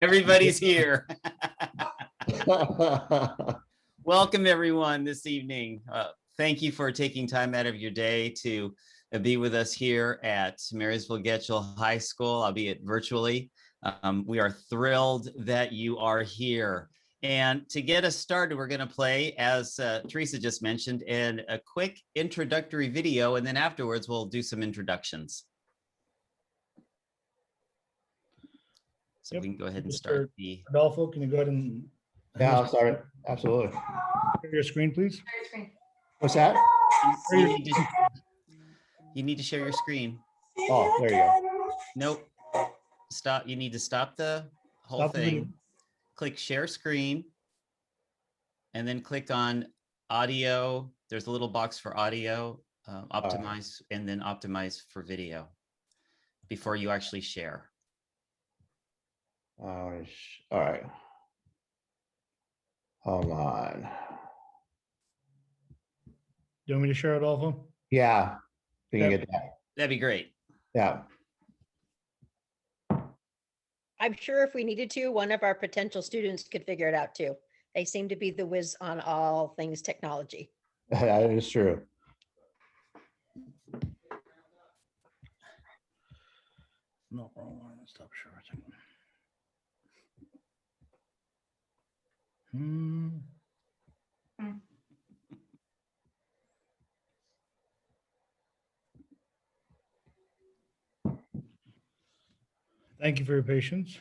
Everybody's here. Welcome everyone this evening. Thank you for taking time out of your day to be with us here at Marysville Getchell High School, albeit virtually. We are thrilled that you are here. And to get us started, we're going to play, as Teresa just mentioned, a quick introductory video, and then afterwards we'll do some introductions. So we can go ahead and start the. Adolfo, can you go ahead and? Yeah, I'll start. Absolutely. Share your screen, please. What's that? You need to share your screen. Oh, there you go. Nope. Stop. You need to stop the whole thing. Click share screen. And then click on audio. There's a little box for audio, optimize, and then optimize for video before you actually share. All right. Hold on. You want me to share it, Adolfo? Yeah. You can get that. That'd be great. Yeah. I'm sure if we needed to, one of our potential students could figure it out too. They seem to be the whiz on all things technology. That is true. No, wrong one. Stop sharing. Thank you for your patience.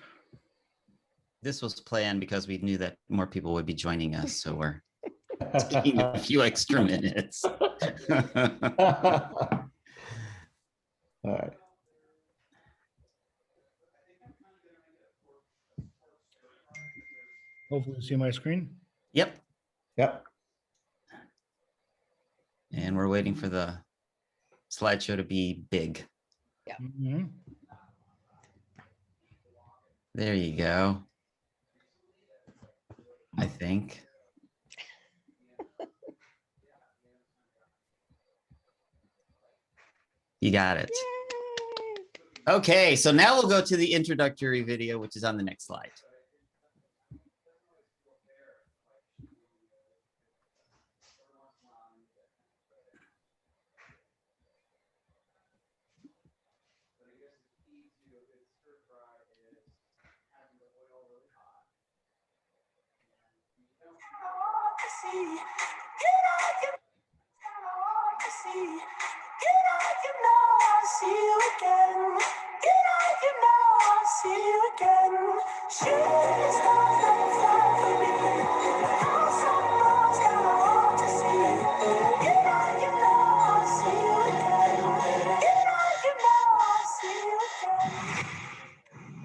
This was planned because we knew that more people would be joining us, so we're taking a few extra minutes. All right. Hopefully you see my screen. Yep. Yep. And we're waiting for the slideshow to be big. Yeah. Mm-hmm. There you go. I think. You got it. Yay. Okay, so now we'll go to the introductory video, which is on the next slide.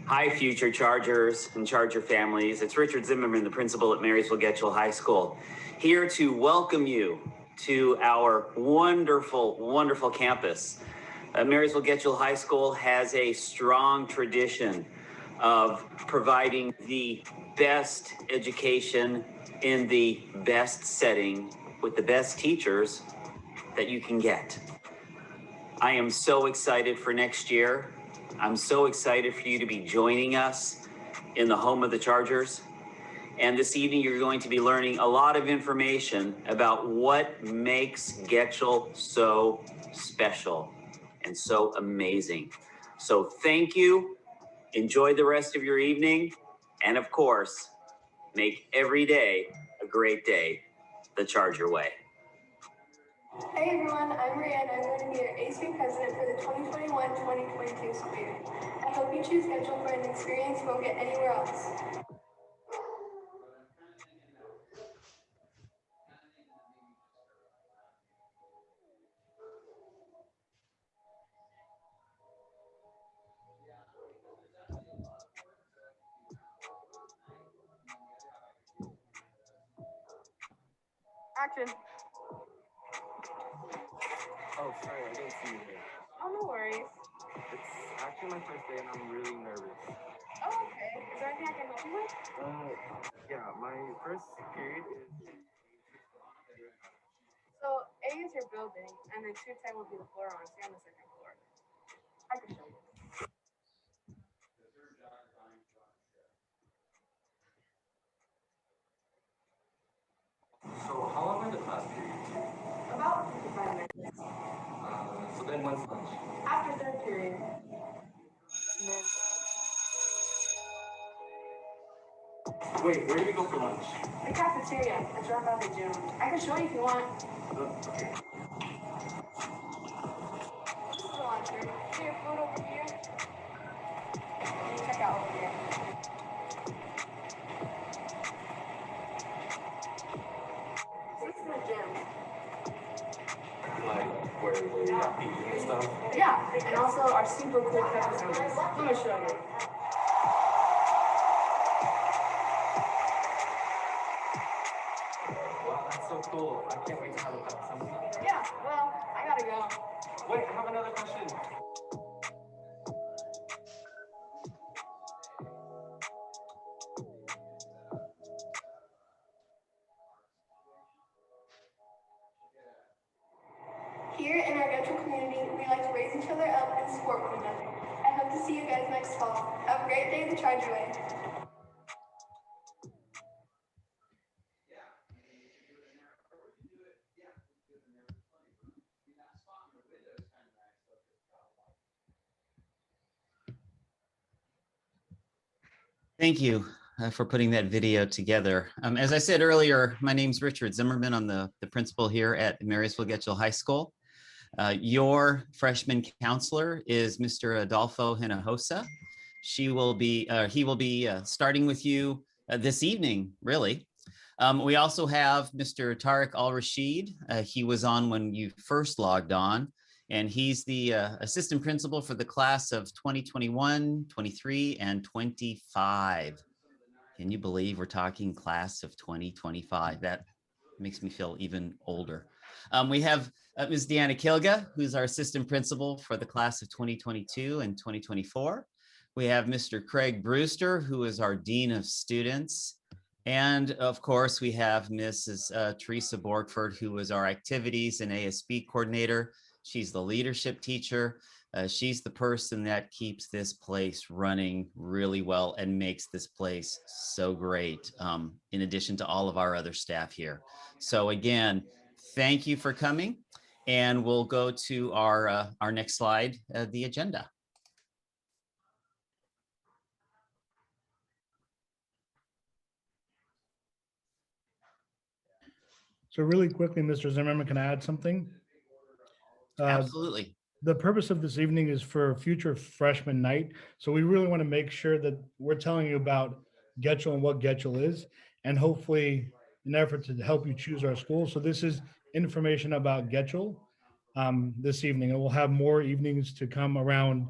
Hi, future Chargers and Charger families. It's Richard Zimmerman, the principal at Marysville Getchell High School, here to welcome you to our wonderful, wonderful campus. Marysville Getchell High School has a strong tradition of providing the best education in the best setting with the best teachers that you can get. I am so excited for next year. I'm so excited for you to be joining us in the home of the Chargers. And this evening, you're going to be learning a lot of information about what makes Getchell so special and so amazing. So thank you. Enjoy the rest of your evening. And of course, make every day a great day the Charger way. Hey everyone, I'm Brianne. I'm going to be your AC president for the 2021-2022 school year. I hope you choose Getchell for an experience you won't get anywhere else. Action. Oh, sorry, I didn't see you here. Oh, no worries. It's actually my first day and I'm really nervous. Oh, okay. Is there anything I can help you with? Yeah, my first period is... So, A is your building, and then 210 will be the floor on, so you're on the second floor. I can show you. Wait, where do we go for lunch? The cafeteria. It's right by the gym. I can show you if you want. Okay. This is the lunchroom. See your food over here? And you check out over here. So this is the gym. Like where they eat and stuff? Yeah, and also our super cool cafeteria. Let me show you. Wow, that's so cool. I can't wait to have a cup sometime. Yeah, well, I gotta go. Wait, I have another question. Here in our Getchell community, we like to raise each other up and support one another. I hope to see you guys next fall. Have a great day the Charger way. Thank you for putting that video together. As I said earlier, my name's Richard Zimmerman. I'm the principal here at Marysville Getchell High School. Your freshman counselor is Mr. Adolfo Hinojosa. He will be starting with you this evening, really. We also have Mr. Tariq Al-Rashid. He was on when you first logged on, and he's the assistant principal for the class of 2021, 23, and 25. Can you believe we're talking class of 2025? That makes me feel even older. We have Ms. Deanna Kilga, who's our assistant principal for the class of 2022 and 2024. We have Mr. Craig Brewster, who is our dean of students. And of course, we have Mrs. Teresa Borgford, who is our activities and ASB coordinator. She's the leadership teacher. She's the person that keeps this place running really well and makes this place so great, in addition to all of our other staff here. So again, thank you for coming. And we'll go to our next slide, the agenda. So really quickly, Mr. Zimmerman, can I add something? Absolutely. The purpose of this evening is for future freshman night. So we really want to make sure that we're telling you about Getchell and what Getchell is, and hopefully in an effort to help you choose our school. So this is information about Getchell this evening, and we'll have more evenings to come around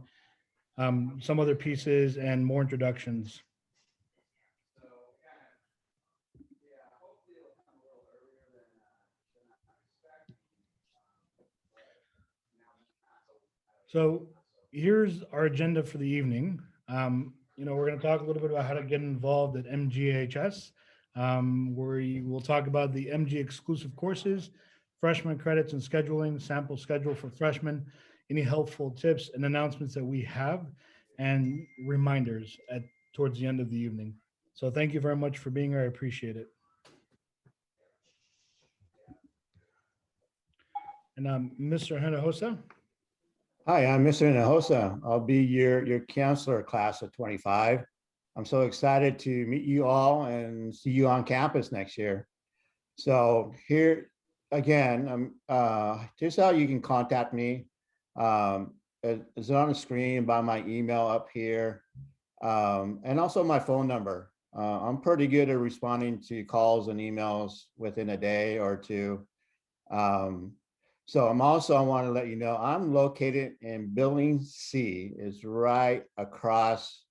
some other pieces and more introductions. So here's our agenda for the evening. We're going to talk a little bit about how to get involved at MGHS, where we'll talk about the MG exclusive courses, freshman credits and scheduling, sample schedule for freshmen, any helpful tips and announcements that we have, and reminders towards the end of the evening. So thank you very much for being here. I appreciate it. And Mr. Hinojosa. Hi, I'm Mr. Hinojosa. I'll be your counselor class of 25. I'm so excited to meet you all and see you on campus next year. So here again, here's how you can contact me. It's on the screen by my email up here, and also my phone number. I'm pretty good at responding to calls and emails within a day or two. So I want to let you know I'm located in Building C. It's right across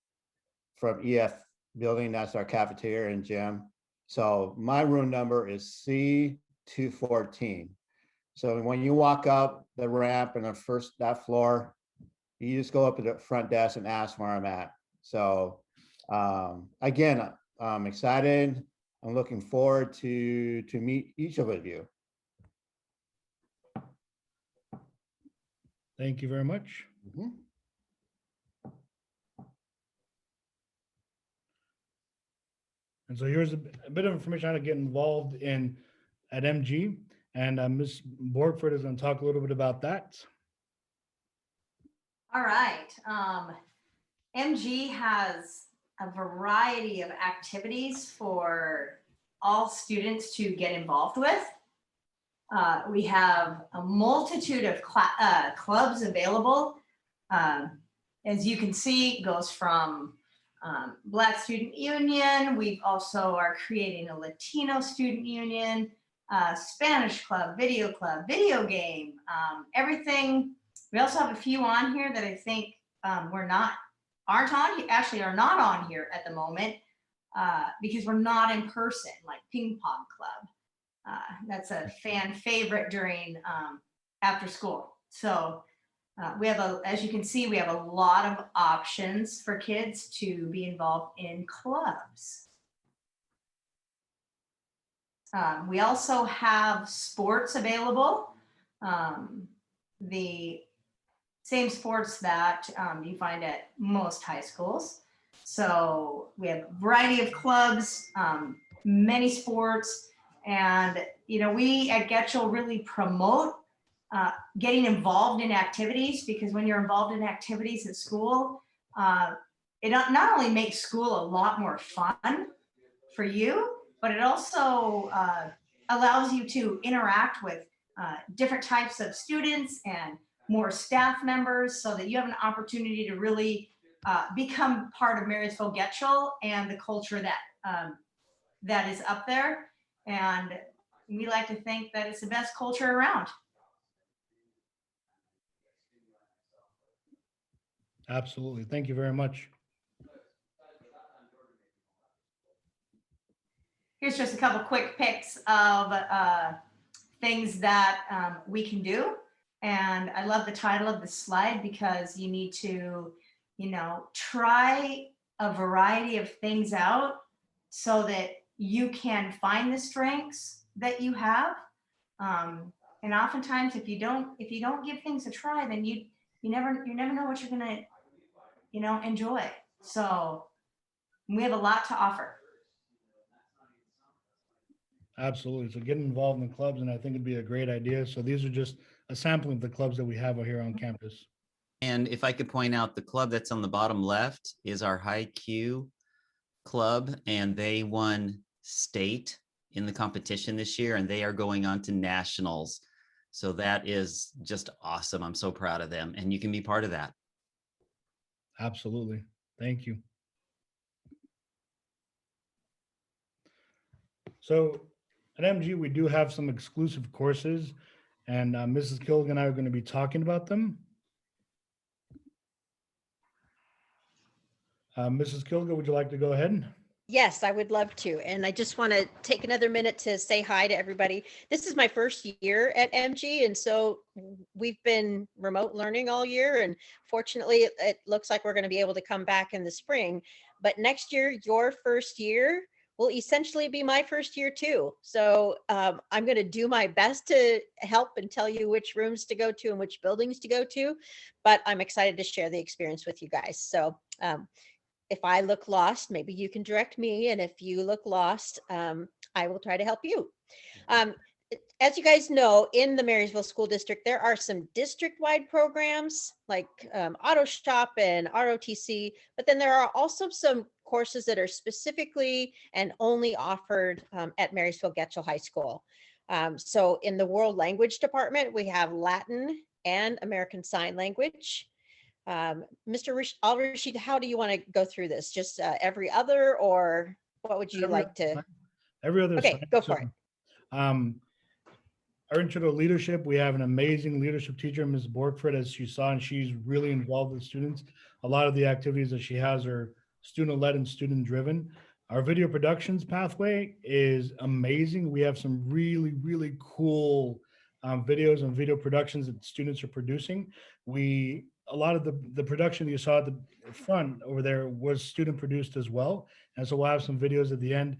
from EF building. That's our cafeteria and gym. So my room number is C214. So when you walk up the ramp and that floor, you just go up to the front desk and ask where I'm at. So again, I'm excited. I'm looking forward to meet each of you. Thank you very much. Mm-hmm. And so here's a bit of information on how to get involved at MG. And Ms. Borgford is going to talk a little bit about that. All right. MG has a variety of activities for all students to get involved with. We have a multitude of clubs available. As you can see, it goes from Black Student Union. We also are creating a Latino Student Union, Spanish club, video game, everything. We also have a few on here that I think are not on here at the moment because we're not in person, like Ping Pong Club. That's a fan favorite during after school. So we have as you can see, we have a lot of options for kids to be involved in clubs. We also have sports available. The same sports that you find at most high schools. So we have a variety of clubs, many sports, and we at Getchell really promote getting involved in activities, because when you're involved in activities at school, it not only makes school a lot more fun for you, but it also allows you to interact with different types of students and more staff members, so that you have an opportunity to really become part of Marysville Getchell and the culture that is up there. And we like to think that it's the best culture around. Absolutely. Thank you very much. Here's just a couple quick pics of things that we can do. And I love the title of the slide, because you need to, try a variety of things out so that you can find the strengths that you have. And oftentimes, if you don't give things a try, then you never know what you're gonna, enjoy. So we have a lot to offer. Absolutely. So get involved in the clubs, and I think it'd be a great idea. So these are just a sampling of the clubs that we have here on campus. And if I could point out, the club that's on the bottom left is our High Q club, and they won state in the competition this year, and they are going on to nationals. So that is just awesome. I'm so proud of them, and you can be part of that. Absolutely. Thank you. So at MG, we do have some exclusive courses, and Mrs. Killigan and I are going to be talking about them. Mrs. Killigan, would you like to go ahead? Yes, I would love to. And I just want to take another minute to say hi to everybody. This is my first year at MG, and so we've been remote learning all year. And fortunately, it looks like we're going to be able to come back in the spring. But next year, your first year will essentially be my first year too. So I'm going to do my best to help and tell you which rooms to go to and which buildings to go to. But I'm excited to share the experience with you guys. So if I look lost, maybe you can direct me. And if you look lost, I will try to help you. As you guys know, in the Marysville School District, there are some district-wide programs like Auto Shop and ROTC, but then there are also some courses that are specifically and only offered at Marysville Getchell High School. So in the World Language Department, we have Latin and American Sign Language. Mr. Al-Rashid, how do you want to go through this? Just every other, or what would you like to? Every other. Okay, go for it. Our intro to leadership, we have an amazing leadership teacher, Ms. Borgford, as you saw, and she's really involved with students. A lot of the activities that she has are student-led and student-driven. Our video productions pathway is amazing. We have some really, really cool videos and video productions that students are producing. A lot of the production that you saw at the front over there was student produced as well. And so we'll have some videos at the end.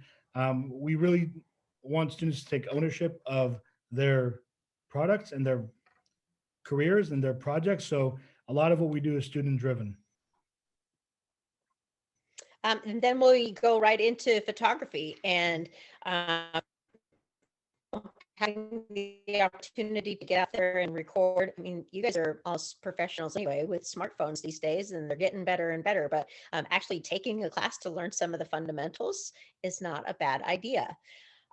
We really want students to take ownership of their products and their careers and their projects. So a lot of what we do is student driven. And then we go right into photography, and having the opportunity to get out there and record. I mean, you guys are all professionals anyway with smartphones these days, and they're getting better and better, but actually taking a class to learn some of the fundamentals is not a bad idea.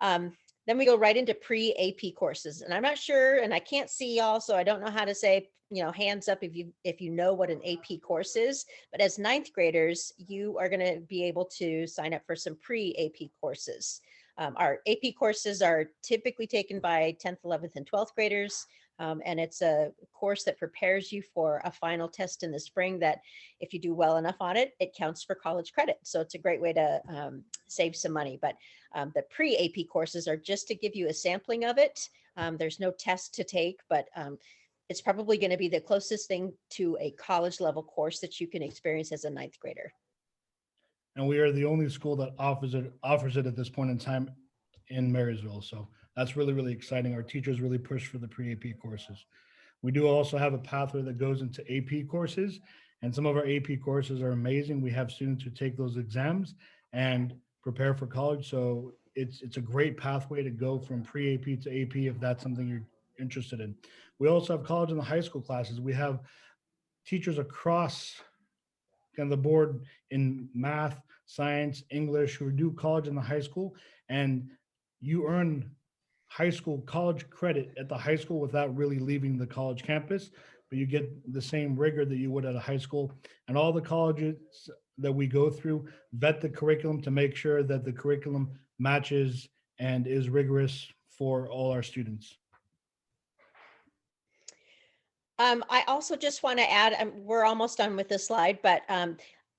Then we go right into pre-AP courses, and I'm not sure, and I can't see y'all, so I don't know how to say, hands up if you know what an AP course is, but as ninth graders, you are going to be able to sign up for some pre-AP courses. Our AP courses are typically taken by 10th, 11th, and 12th graders. And it's a course that prepares you for a final test in the spring that if you do well enough on it, it counts for college credit. So it's a great way to save some money. But the pre-AP courses are just to give you a sampling of it. There's no test to take, but it's probably going to be the closest thing to a college level course that you can experience as a ninth grader. And we are the only school that offers it at this point in time in Marysville. So that's really, really exciting. Our teachers really push for the pre-AP courses. We do also have a pathway that goes into AP courses, and some of our AP courses are amazing. We have students who take those exams and prepare for college. So it's a great pathway to go from pre-AP to AP if that's something you're interested in. We also have college and the high school classes. We have teachers across kind of the board in math, science, English, who do college and the high school, and you earn high school college credit at the high school without really leaving the college campus, but you get the same rigor that you would at a high school. And all the colleges that we go through vet the curriculum to make sure that the curriculum matches and is rigorous for all our students. I also just want to add, we're almost done with this slide, but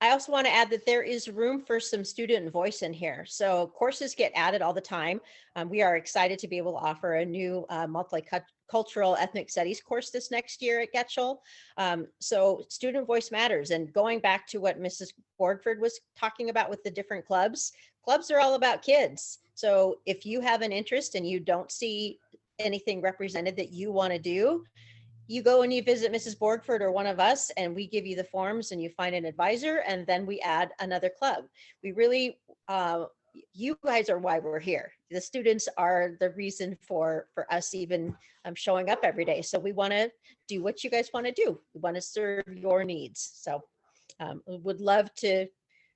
I also want to add that there is room for some student voice in here. So courses get added all the time. We are excited to be able to offer a new multicultural ethnic studies course this next year at Getchell. So student voice matters. And going back to what Mrs. Borgford was talking about with the different clubs are all about kids. So if you have an interest and you don't see anything represented that you want to do, you go and you visit Mrs. Borgford or one of us, and we give you the forms and you find an advisor, and then we add another club. We really, you guys are why we're here. The students are the reason for us even showing up every day. So we want to do what you guys want to do. We want to serve your needs. So would love to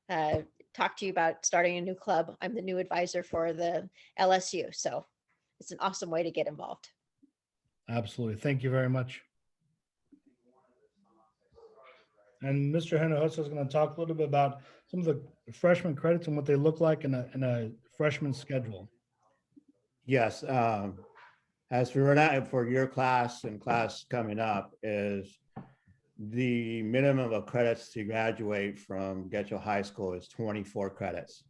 talk to you about starting a new club. I'm the new advisor for the LSU. So it's an awesome way to get involved. Absolutely. Thank you very much. And Mr. Hinojosa is going to talk a little bit about some of the freshman credits and what they look like in a freshman schedule. Yes. As for your class and class coming up is the minimum of credits to graduate from Getchell High School is 24 credits.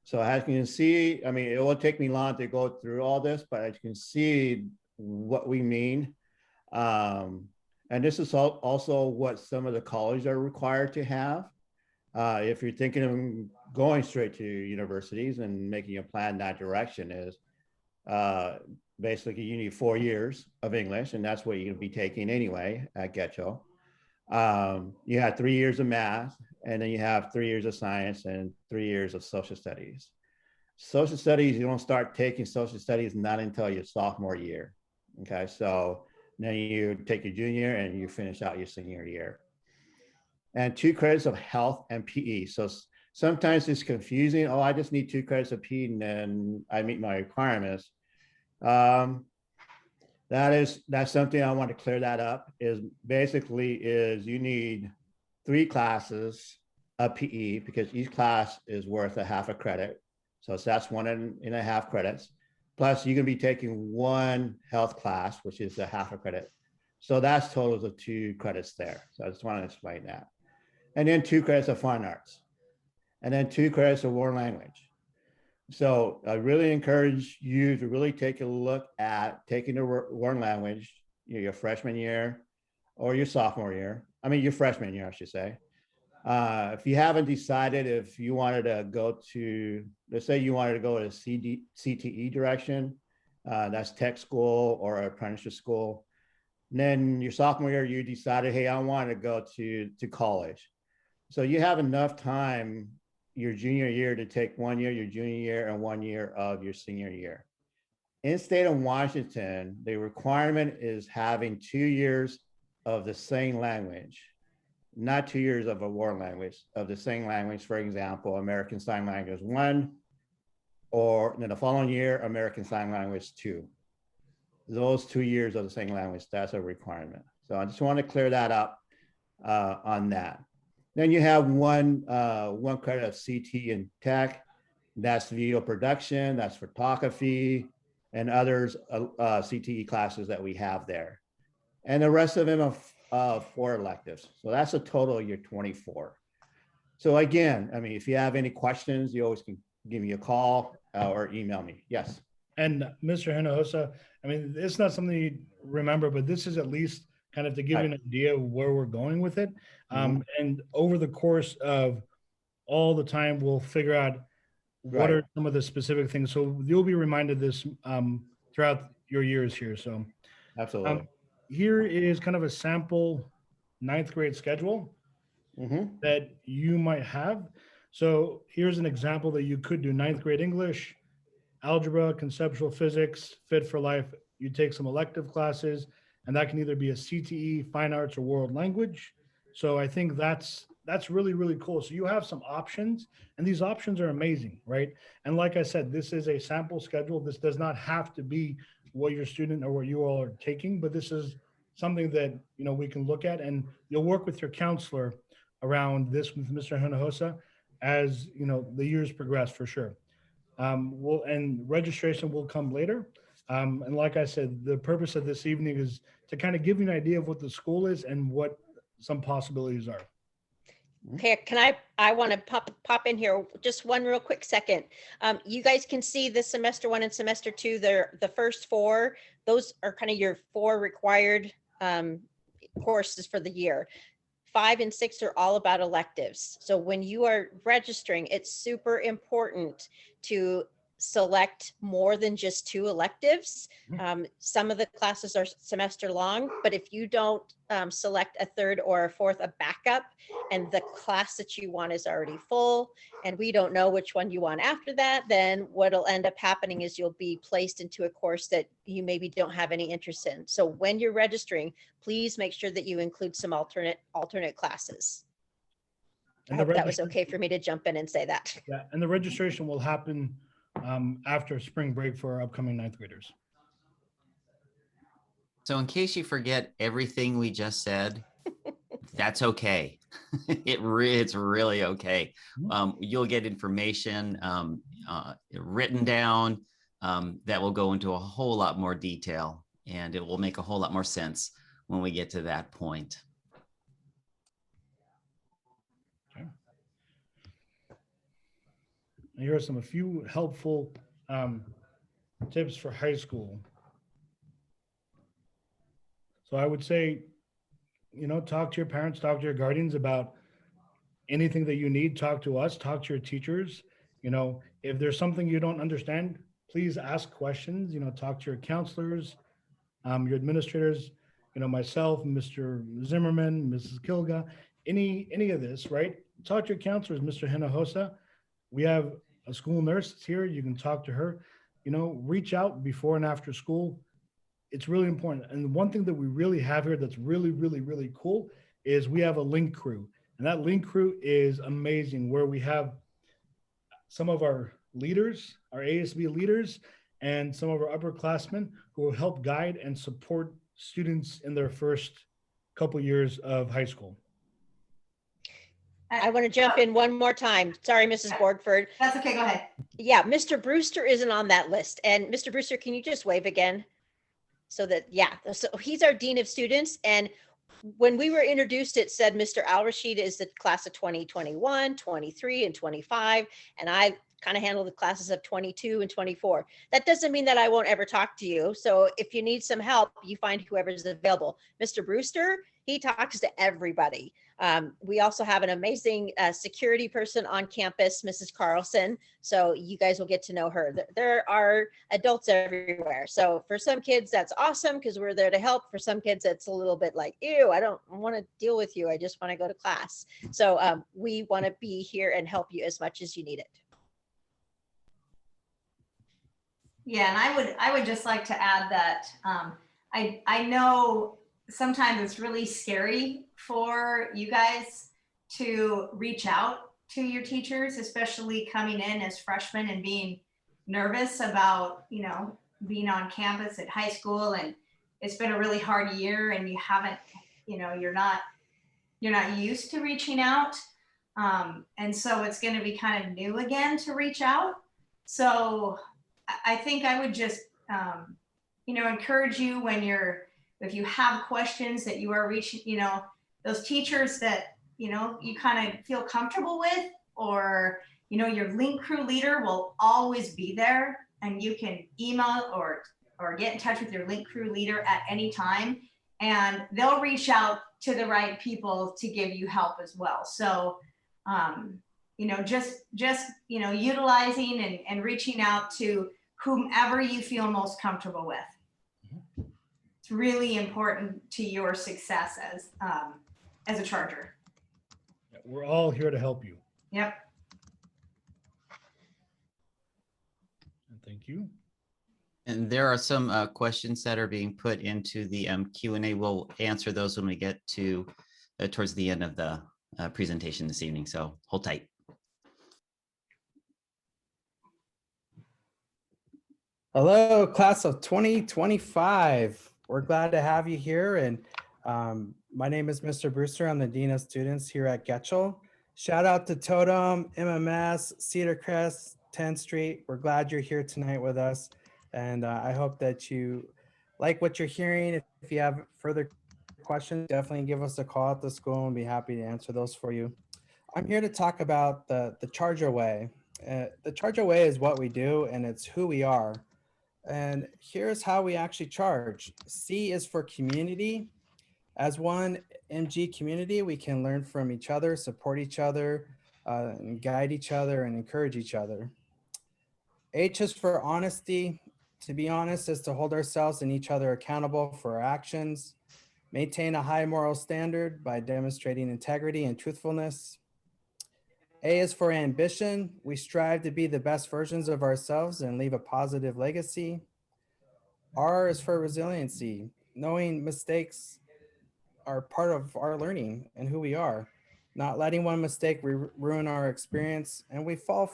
So as you can see, I mean, it will take me long to go through all this, but as you can see what we mean. And this is also what some of the colleges are required to have. If you're thinking of going straight to universities and making a plan in that direction is basically you need 4 years of English, and that's what you're gonna be taking anyway at Getchell. You have 3 years of math, and then you have 3 years of science and 3 years of social studies. Social studies, you don't start taking social studies not until your sophomore year. Okay, so then you take your junior and you finish out your senior year. And 2 credits of health and PE. So sometimes it's confusing. Oh, I just need 2 credits of PE and then I meet my requirements. That's something I want to clear that up is you need 3 classes of PE because each class is worth a half a credit. So that's 1.5 credits. Plus you're gonna be taking 1 health class, which is a half a credit. So that's totals of 2 credits there. So I just want to explain that. And then 2 credits of fine arts. And then 2 credits of world language. So I really encourage you to really take a look at taking the world language, your freshman year or your sophomore year. I mean, your freshman year, I should say. If you haven't decided if you wanted to go to, let's say you wanted to go to CTE direction, that's tech school or apprenticeship school. And then your sophomore year, you decided, hey, I want to go to college. So you have enough time your junior year to take 1 year, your junior year, and 1 year of your senior year. in state of Washington, the requirement is having 2 years of the same language, not 2 years of a war language, of the same language. For example, American Sign Language 1, or then the following year, American Sign Language 2. Those 2 years of the same language, that's a requirement. So I just want to clear that up on that. Then you have one credit of CT and Tech. That's video production, that's photography, and others CTE classes that we have there. And the rest of them are 4 electives. So that's a total of your 24. So again, I mean, if you have any questions, you always can give me a call or email me. Yes. And Mr. Hinojosa, I mean, it's not something you remember, but this is at least kind of to give you an idea of where we're going with it. And over the course of all the time, we'll figure out what are some of the specific things. So you'll be reminded this throughout your years here. So absolutely. Here is kind of a sample 9th grade schedule that you might have. So here's an example that you could do: 9th grade English, algebra, conceptual physics, fit for life. You take some elective classes, and that can either be a CTE, fine arts, or world language. So I think that's really, really cool. So you have some options, and these options are amazing, right? And like I said, this is a sample schedule. This does not have to be what your student or what you all are taking, but this is something that, you know, we can look at, and you'll work with your counselor around this with Mr. Hinojosa as, you know, the years progress, for sure. And registration will come later. And like I said, the purpose of this evening is to kind of give you an idea of what the school is and what some possibilities are. Okay, I want to pop in here just one real quick second. You guys can see this semester 1 and semester 2, the first 4, those are kind of your 4 required courses for the year. 5 and 6 are all about electives. So when you are registering, it's super important to select more than just 2 electives. Some of the classes are semester long, but if you don't select a 3rd or a 4th, a backup, and the class that you want is already full, and we don't know which one you want after that, then what'll end up happening is you'll be placed into a course that you maybe don't have any interest in. So when you're registering, please make sure that you include some alternate classes. I hope that was okay for me to jump in and say that. Yeah, and the registration will happen after spring break for our upcoming 9th graders. So in case you forget everything we just said, that's okay. It's really okay. You'll get information written down that will go into a whole lot more detail, and it will make a whole lot more sense when we get to that point. Okay. Here are a few helpful tips for high school. So I would say, you know, talk to your parents, talk to your guardians about anything that you need. Talk to us, talk to your teachers. You know, if there's something you don't understand, please ask questions. You know, talk to your counselors, your administrators, you know, myself, Mr. Zimmerman, Mrs. Kilga, any of this, right? Talk to your counselors, Mr. Hinojosa. We have a school nurse here. You can talk to her. You know, reach out before and after school. It's really important. And one thing that we really have here that's really, really, really cool is we have a link crew. And that link crew is amazing, where we have some of our leaders, our ASB leaders, and some of our upperclassmen who will help guide and support students in their first couple years of high school. I want to jump in one more time. Sorry, Mrs. Borgford. That's okay, go ahead. Yeah, Mr. Brewster isn't on that list. And Mr. Brewster, can you just wave again? So that, yeah, so he's our Dean of Students. And when we were introduced, it said Mr. Al-Rashid is the class of 2021, 23, and 25. And I kind of handle the classes of 22 and 24. That doesn't mean that I won't ever talk to you. So if you need some help, you find whoever's available. Mr. Brewster, he talks to everybody. We also have an amazing security person on campus, Mrs. Carlson. So you guys will get to know her. There are adults everywhere. So for some kids, that's awesome because we're there to help. For some kids, it's a little bit like, ew, I don't want to deal with you. I just want to go to class. So we want to be here and help you as much as you need it. Yeah, and I would just like to add that I know sometimes it's really scary for you guys to reach out to your teachers, especially coming in as freshmen and being nervous about, you know, being on campus at high school, and it's been a really hard year and you haven't, you know, you're not used to reaching out. And so it's going to be kind of new again to reach out. So I think I would just, you know, encourage you when if you have questions that you are reaching, you know, those teachers that, you know, you kind of feel comfortable with, or, you know, your link crew leader will always be there, and you can email or get in touch with your link crew leader at any time, and they'll reach out to the right people to give you help as well. So, you know, just, you know, utilizing and reaching out to whomever you feel most comfortable with. It's really important to your success as a Charger. We're all here to help you. Yep. And thank you. And there are some questions that are being put into the Q&A. We'll answer those when we get to towards the end of the presentation this evening. So hold tight. Hello, class of 2025. We're glad to have you here. And my name is Mr. Brewster. I'm the Dean of Students here at Getchell. Shout out to Totem, MMS, Cedar Crest, 10th Street. We're glad you're here tonight with us. And I hope that you like what you're hearing. If you have further questions, definitely give us a call at the school and be happy to answer those for you. I'm here to talk about the Charger Way. The Charger Way is what we do, and it's who we are. And here's how we actually charge. C is for community. As one MG community, we can learn from each other, support each other, and guide each other and encourage each other. H is for honesty. To be honest is to hold ourselves and each other accountable for our actions. Maintain a high moral standard by demonstrating integrity and truthfulness. A is for ambition. We strive to be the best versions of ourselves and leave a positive legacy. R is for resiliency. Knowing mistakes are part of our learning and who we are. Not letting one mistake ruin our experience. And we fall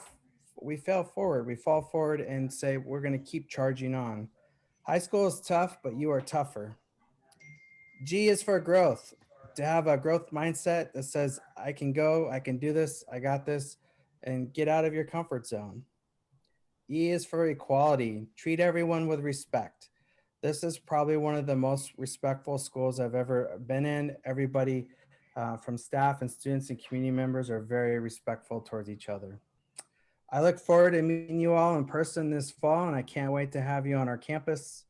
forward and say, we're going to keep charging on. High school is tough, but you are tougher. G is for growth. To have a growth mindset that says, I can go, I can do this, I got this, and get out of your comfort zone. E is for equality. Treat everyone with respect. This is probably one of the most respectful schools I've ever been in. Everybody from staff and students and community members are very respectful towards each other. I look forward to meeting you all in person this fall, and I can't wait to have you on our campus.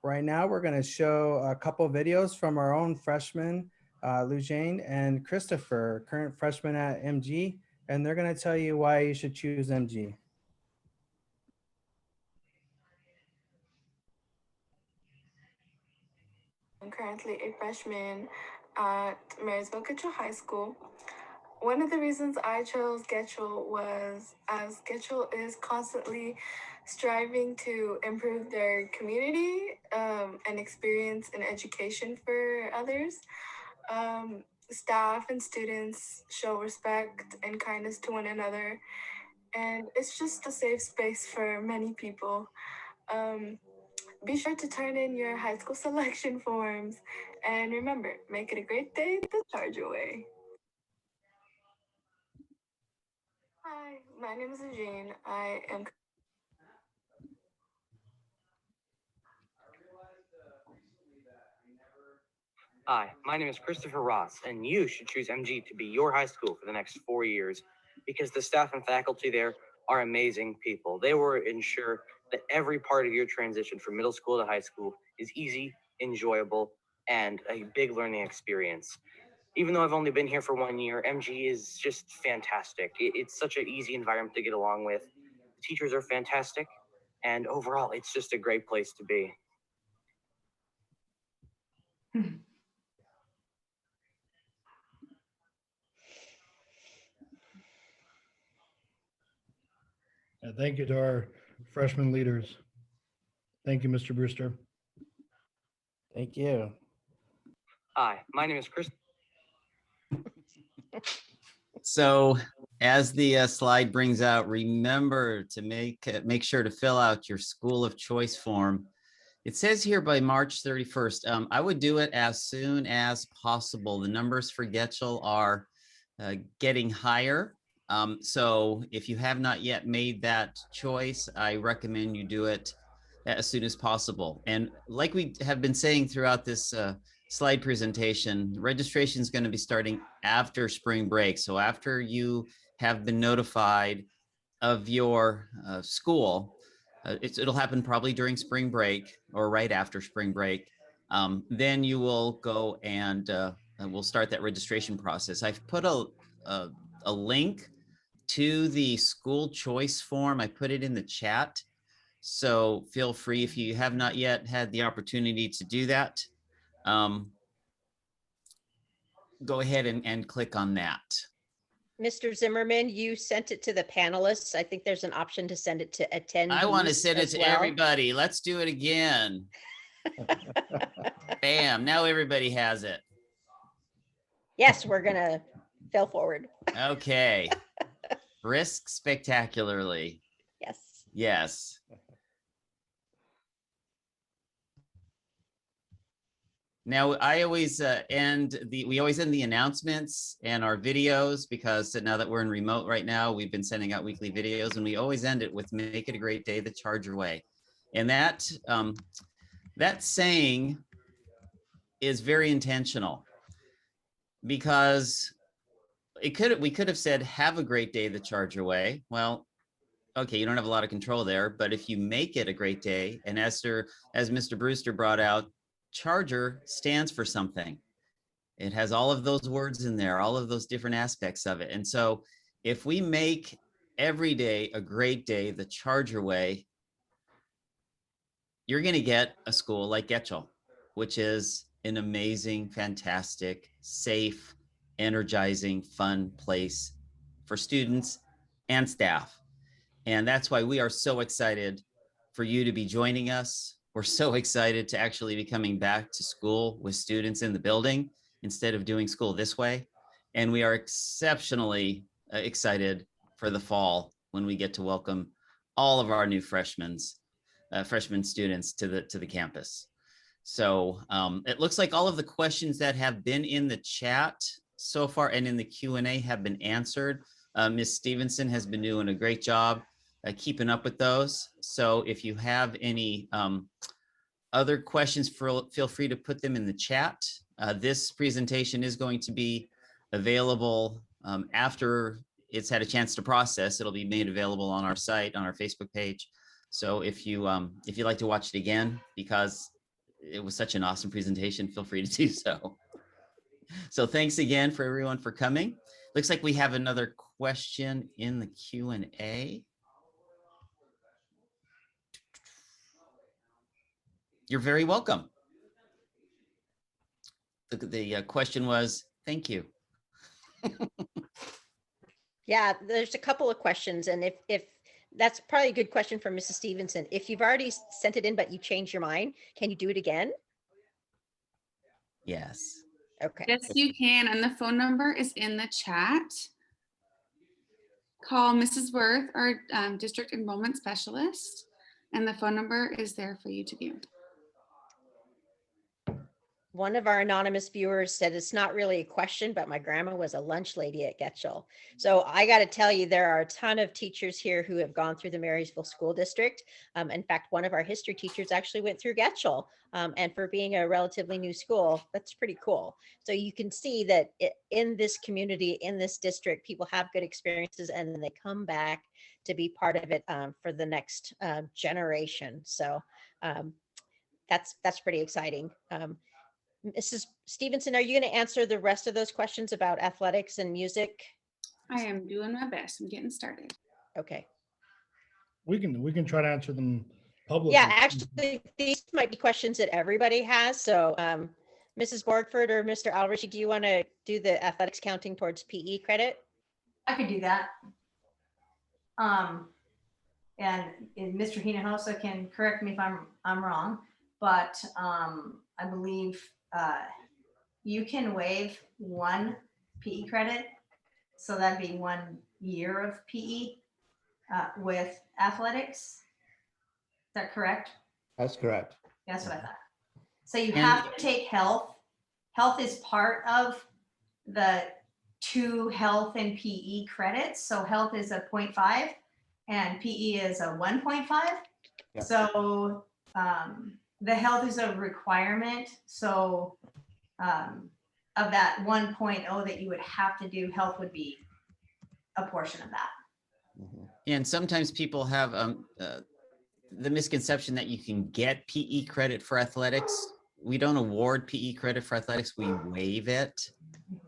Right now, we're going to show a couple of videos from our own freshmen, Lujane and Christopher, current freshmen at MG, and they're going to tell you why you should choose MG. I'm currently a freshman at Marysville Getchell High School. One of the reasons I chose Getchell was as Getchell is constantly striving to improve their community and experience and education for others. Staff and students show respect and kindness to one another, and it's just a safe space for many people. Be sure to turn in your high school selection forms, and remember, make it a great day the Charger way. Hi, my name is Eugene. Hi, my name is Christopher Ross, and you should choose MG to be your high school for the next 4 years because the staff and faculty there are amazing people. They will ensure that every part of your transition from middle school to high school is easy, enjoyable, and a big learning experience. Even though I've only been here for 1 year, MG is just fantastic. It's such an easy environment to get along with. The teachers are fantastic, and overall, it's just a great place to be. Thank you to our freshman leaders. Thank you, Mr. Brewster. Thank you. Hi, my name is Chris. So as the slide brings out, remember to make sure to fill out your school of choice form. It says here by March 31st. I would do it as soon as possible. The numbers for Getchell are getting higher. So if you have not yet made that choice, I recommend you do it as soon as possible. And like we have been saying throughout this slide presentation, registration is going to be starting after spring break. So after you have been notified of your school, it'll happen probably during spring break or right after spring break. Then you will go and we'll start that registration process. I've put a link to the school choice form. I put it in the chat. So feel free, if you have not yet had the opportunity to do that, go ahead and click on that. Mr. Zimmerman, you sent it to the panelists. I think there's an option to send it to attendees. I want to send it as to well. everybody. Let's do it again. Bam, now everybody has it. Yes, we're gonna fail forward. Okay. Risk spectacularly. Yes. Yes. Now, I always we always end the announcements and our videos, because now that we're in remote right now, we've been sending out weekly videos, and we always end it with "Make it a great day the Charger way." And that saying is very intentional, because we could have said "Have a great day the Charger way." Well, okay, you don't have a lot of control there, but if you make it a great day, and as Mr. Brewster brought out, Charger stands for something. It has all of those words in there, all of those different aspects of it. And so if we make every day a great day the Charger way, you're going to get a school like Getchell, which is an amazing, fantastic, safe, energizing, fun place for students and staff. And that's why we are so excited for you to be joining us. We're so excited to actually be coming back to school with students in the building instead of doing school this way. And we are exceptionally excited for the fall when we get to welcome all of our new freshman students to the campus. So it looks like all of the questions that have been in the chat so far and in the Q&A have been answered. Ms. Stevenson has been doing a great job keeping up with those. So if you have any other questions, feel free to put them in the chat. This presentation is going to be available after it's had a chance to process. It'll be made available on our site, on our Facebook page. So if you'd like to watch it again, because it was such an awesome presentation, feel free to do so. So thanks again for everyone for coming. Looks like we have another question in the Q&A. You're very welcome. The question was, thank you. Yeah, there's a couple of questions, and if that's probably a good question for Mrs. Stevenson. If you've already sent it in, but you changed your mind, can you do it again? Yes. Okay. Yes, you can. And the phone number is in the chat. Call Mrs. Worth, our district enrollment specialist, and the phone number is there for you to view. One of our anonymous viewers said it's not really a question, but my grandma was a lunch lady at Getchell. So I got to tell you, there are a ton of teachers here who have gone through the Marysville School District. In fact, one of our history teachers actually went through Getchell, and for being a relatively new school, that's pretty cool. So you can see that in this community, in this district, people have good experiences, and then they come back to be part of it for the next generation. So that's pretty exciting. Mrs. Stevenson, are you going to answer the rest of those questions about athletics and music? I am doing my best. I'm getting started. Okay. We can try to answer them publicly. Yeah, actually, these might be questions that everybody has. So Mrs. Borgford or Mr. Alrich, do you want to do the athletics counting towards PE credit? I could do that. and Mr. Hinojosa can correct me if I'm wrong, but I believe you can waive one PE credit. So that'd be 1 year of PE with athletics. Is that correct? That's correct. That's what I thought. So you And- have to take health. Health is part of the 2 health and PE credits. So health is a 0.5 and PE is a 1.5. Yeah. So the health is a requirement. So of that 1.0 that you would have to do, health would be a portion of that. Mhm. And sometimes people have the misconception that you can get PE credit for athletics. We don't award PE credit for athletics, we waive it.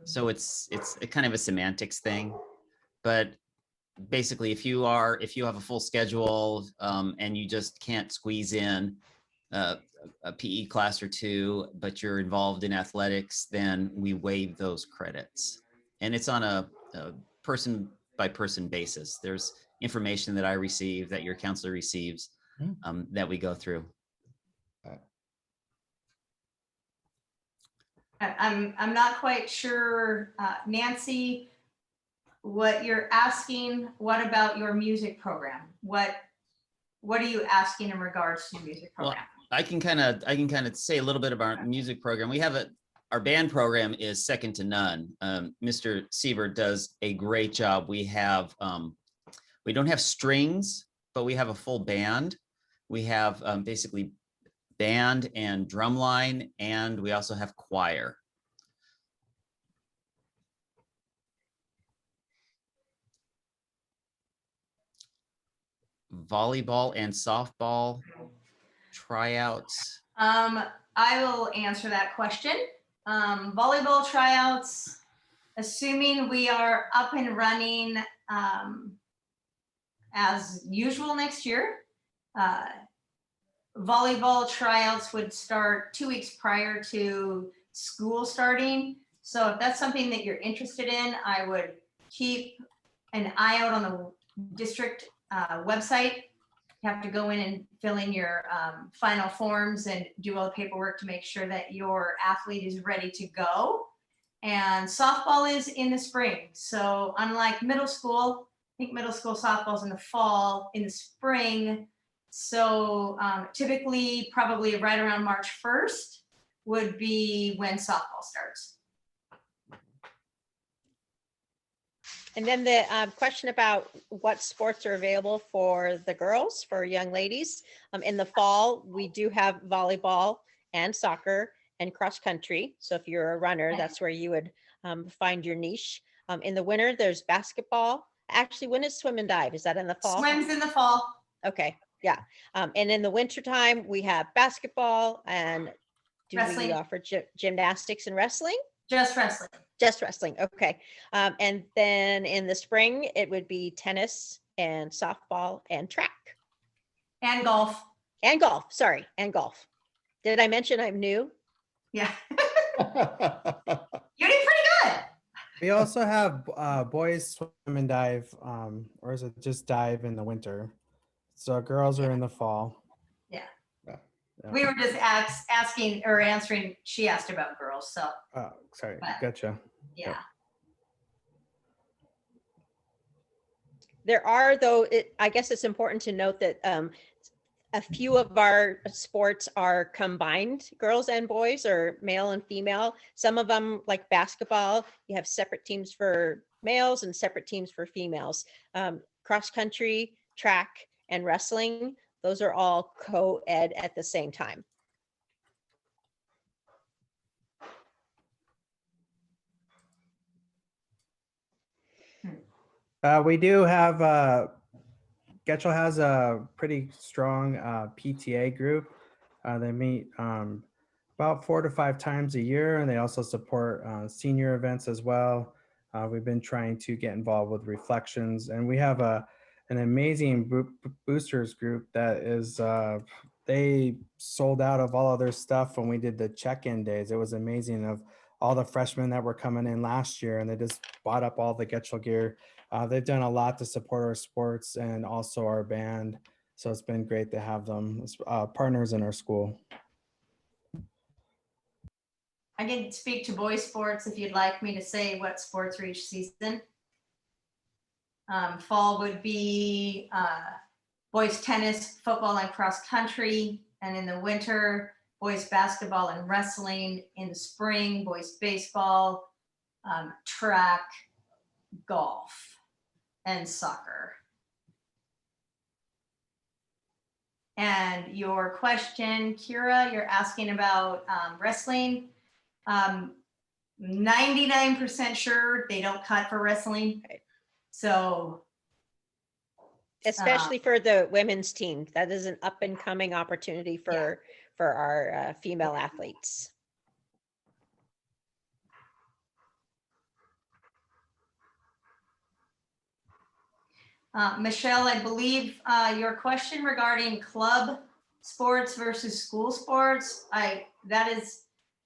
So it's a kind of a semantics thing. But basically, if you have a full schedule and you just can't squeeze in a PE class or 2, but you're involved in athletics, then we waive those credits. And it's on a person by person basis. There's information that I receive, that your counselor receives, that we go through. I'm not quite sure, Nancy, what you're asking. What about your music program? What are you asking in regards to your music Well, program? I can kind of say a little bit about our music program. We have our band program is second to none. Mr. Siebert does a great job. We have we don't have strings, but we have a full band. We have basically band and drum line, and we also have choir. Volleyball and softball tryouts. I will answer that question. Volleyball tryouts, assuming we are up and running as usual next year. Volleyball tryouts would start 2 weeks prior to school starting. So if that's something that you're interested in, I would keep an eye out on the district website. You have to go in and fill in your final forms and do all the paperwork to make sure that your athlete is ready to go. And softball is in the spring. So unlike middle school, I think middle school softball is in the fall, in the spring. So typically, probably right around March 1st would be when softball starts. And then the question about what sports are available for the girls, for young ladies. In the fall, we do have volleyball and soccer and cross country. So if you're a runner, that's where you would find your niche. In the winter, there's basketball. Actually, when is swim and dive? Is that in the fall? Swims in the fall. Okay, yeah. And in the wintertime, we have basketball and do Wrestling. we offer gymnastics and wrestling? Just wrestling. Just wrestling, okay. And then in the spring, it would be tennis and softball and track. And golf. And golf, sorry, and golf. Did I mention I'm new? Yeah. You did pretty good. We also have boys swim and dive, or is it just dive in the winter? So girls are in the fall. Yeah. Yeah. We were just asking or answering, she asked about girls, so Oh, sorry, But- gotcha. yeah. There are, though, I guess it's important to note that a few of our sports are combined, girls and boys, or male and female. Some of them, like basketball, you have separate teams for males and separate teams for females. Cross country, track, and wrestling, those are all co-ed at the same time. We do have, Getchell has a pretty strong PTA group. They meet about 4 to 5 times a year, and they also support senior events as well. We've been trying to get involved with reflections, and we have an amazing boosters group that is, they sold out of all of their stuff when we did the check-in days. It was amazing of all the freshmen that were coming in last year, and they just bought up all the Getchell gear. They've done a lot to support our sports and also our band. So it's been great to have them as partners in our school. I can speak to boys sports if you'd like me to say what sports are each season. Fall would be boys tennis, football, and cross country. And in the winter, boys basketball and wrestling. In the spring, boys baseball, track, golf, and soccer. And your question, Kira, you're asking about wrestling. 99% sure they don't cut for wrestling. Right. So Especially for the women's team. That is an up and coming opportunity for our female athletes. Michelle, I believe your question regarding club sports versus school sports, that is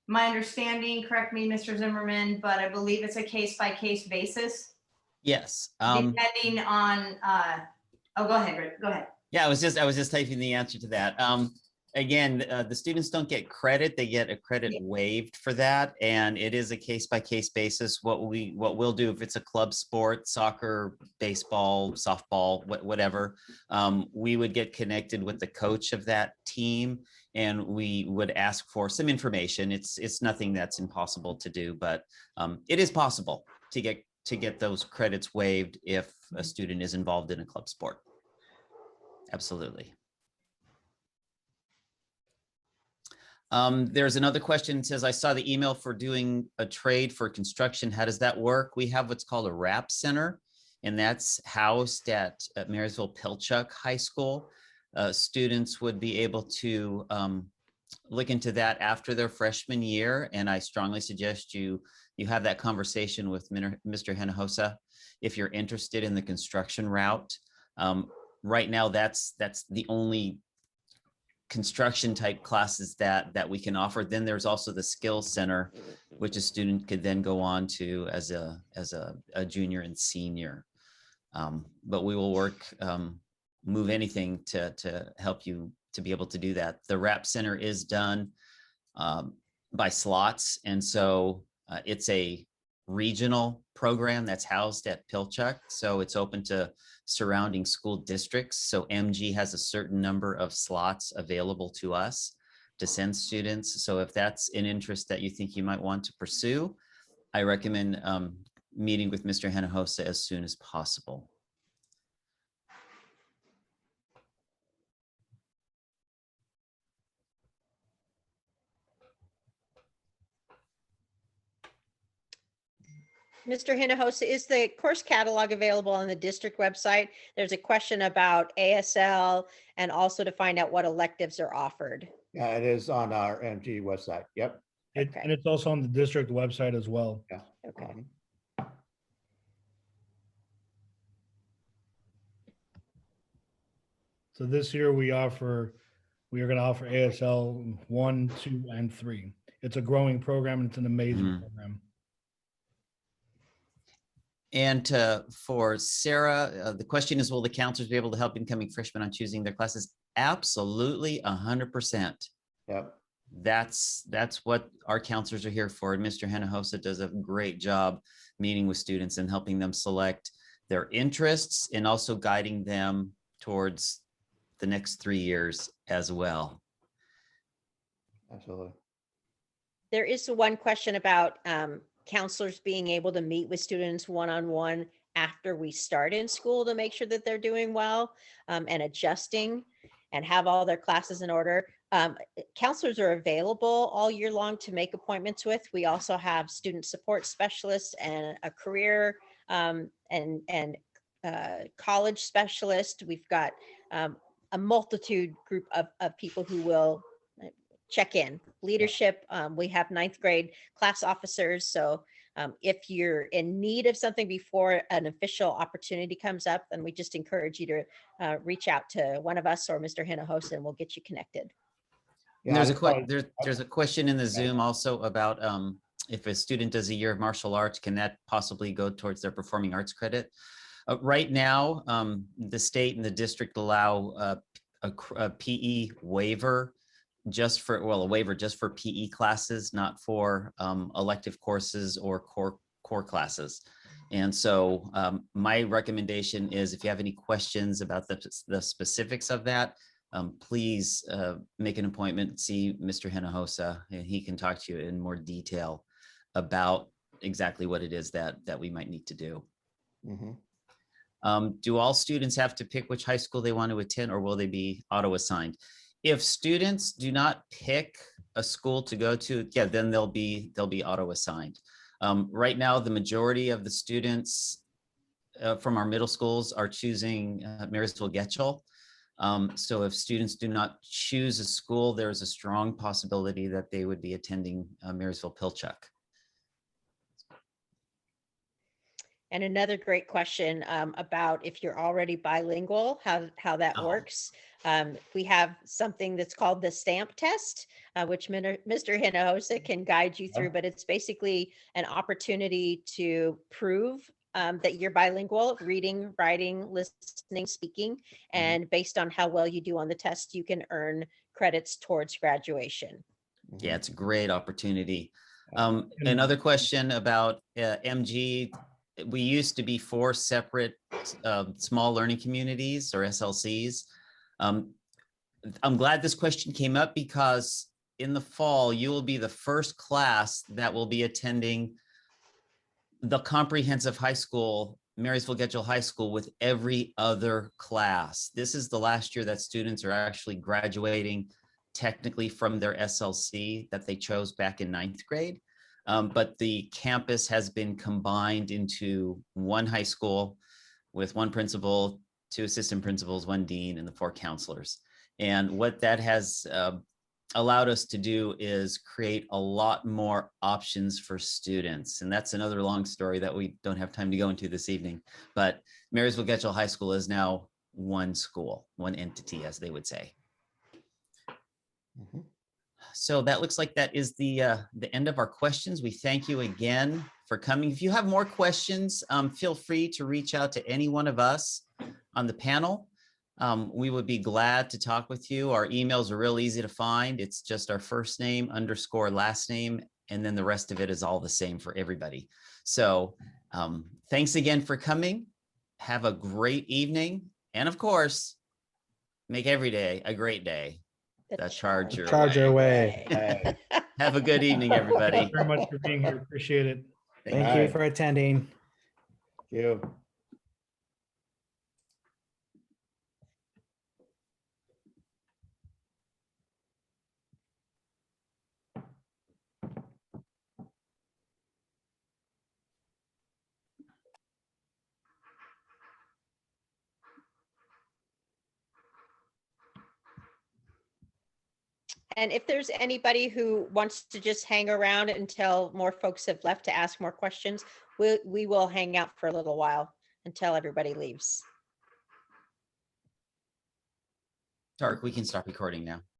my understanding. Correct me, Mr. Zimmerman, but I believe it's a case-by-case basis. Yes. Depending on, oh, go ahead, Rick, go ahead. Yeah, I was just typing the answer to that. Again, the students don't get credit; they get a credit waived for that, and it is a case-by-case basis. What we'll do if it's a club sport, soccer, baseball, softball, whatever, we would get connected with the coach of that team, and we would ask for some information. It's nothing that's impossible to do, but it is possible to get those credits waived if a student is involved in a club sport. Absolutely. There's another question. It says, I saw the email for doing a trade for construction. How does that work? We have what's called a RAP center, and that's housed at Marysville Pilchuck High School. Students would be able to look into that after their freshman year, and I strongly suggest you have that conversation with Mr. Hinojosa if you're interested in the construction route. Right now, that's the only construction type classes that we can offer. Then there's also the skills center, which a student could then go on to as a junior and senior. But we will work, move anything to help you to be able to do that. The RAP center is done by slots, and so it's a regional program that's housed at Pilchuck, so it's open to surrounding school districts. So MG has a certain number of slots available to us to send students. So if that's an interest that you think you might want to pursue, I recommend meeting with Mr. Hinojosa as soon as possible. Mr. Hinojosa, is the course catalog available on the district website? There's a question about ASL and also to find out what electives are offered. Yeah, it is on our MG website. Yep. Okay. And it's also on the district website as well. Yeah. Okay. So this year we are going to offer ASL 1, 2, and 3. It's a growing program, and it's an amazing program. And for Sarah, the question is, will the counselors be able to help incoming freshmen on choosing their classes? Absolutely, 100%. Yep. That's what our counselors are here for. And Mr. Hinojosa does a great job meeting with students and helping them select their interests and also guiding them towards the next 3 years as well. Absolutely. There is one question about counselors being able to meet with students one-on-one after we start in school to make sure that they're doing well and adjusting and have all their classes in order. Counselors are available all year long to make appointments with. We also have student support specialists and a career and college specialist. We've got a multitude group of people who will check in. Leadership, we have 9th grade class officers. So if you're in need of something before an official opportunity comes up, then we just encourage you to reach out to one of us or Mr. Hinojosa, and we'll get you connected. Yeah, there's a question in the Zoom also about if a student does a year of martial arts, can that possibly go towards their performing arts credit? Right now, the state and the district allow a PE waiver just for, well, a waiver just for PE classes, not for elective courses or core classes. And so my recommendation is if you have any questions about the specifics of that, please make an appointment, see Mr. Hinojosa, and he can talk to you in more detail about exactly what it is that we might need to do. Mhm. Do all students have to pick which high school they want to attend, or will they be auto-assigned? If students do not pick a school to go to, yeah, then they'll be auto-assigned. Right now, the majority of the students from our middle schools are choosing Marysville Getchell. So if students do not choose a school, there's a strong possibility that they would be attending Marysville Pilchuck. And another great question about if you're already bilingual, how that Oh. works. We have something that's called the stamp test, which Mr. Hinojosa can guide you through, but it's basically an opportunity to prove that you're bilingual, reading, writing, listening, speaking, and based on how well you do on the test, you can earn credits towards graduation. Yeah, it's a great opportunity. And- Another question about MG. We used to be 4 separate small learning communities, or SLCs. I'm glad this question came up because in the fall, you will be the first class that will be attending the comprehensive high school, Marysville Getchell High School, with every other class. This is the last year that students are actually graduating technically from their SLC that they chose back in 9th grade. But the campus has been combined into one high school with one principal, 2 assistant principals, 1 dean, and the 4 counselors. And what that has allowed us to do is create a lot more options for students. And that's another long story that we don't have time to go into this evening. But Marysville Getchell High School is now one school, one entity, as they would say. Mhm. So that looks like that is the end of our questions. We thank you again for coming. If you have more questions, feel free to reach out to any one of us on the panel. We would be glad to talk with you. Our emails are real easy to find. It's just our first name _ last name, and then the rest of it is all the same for everybody. So thanks again for coming. Have a great evening. And of course, make every day a great day. The Charger way. Hey, Have a good evening, everybody. Thanks very much for being here. Appreciate it. Thank All you right. for attending. thank you. And if there's anybody who wants to just hang around until more folks have left to ask more questions, we will hang out for a little while until everybody leaves. Tarek, we can stop recording now.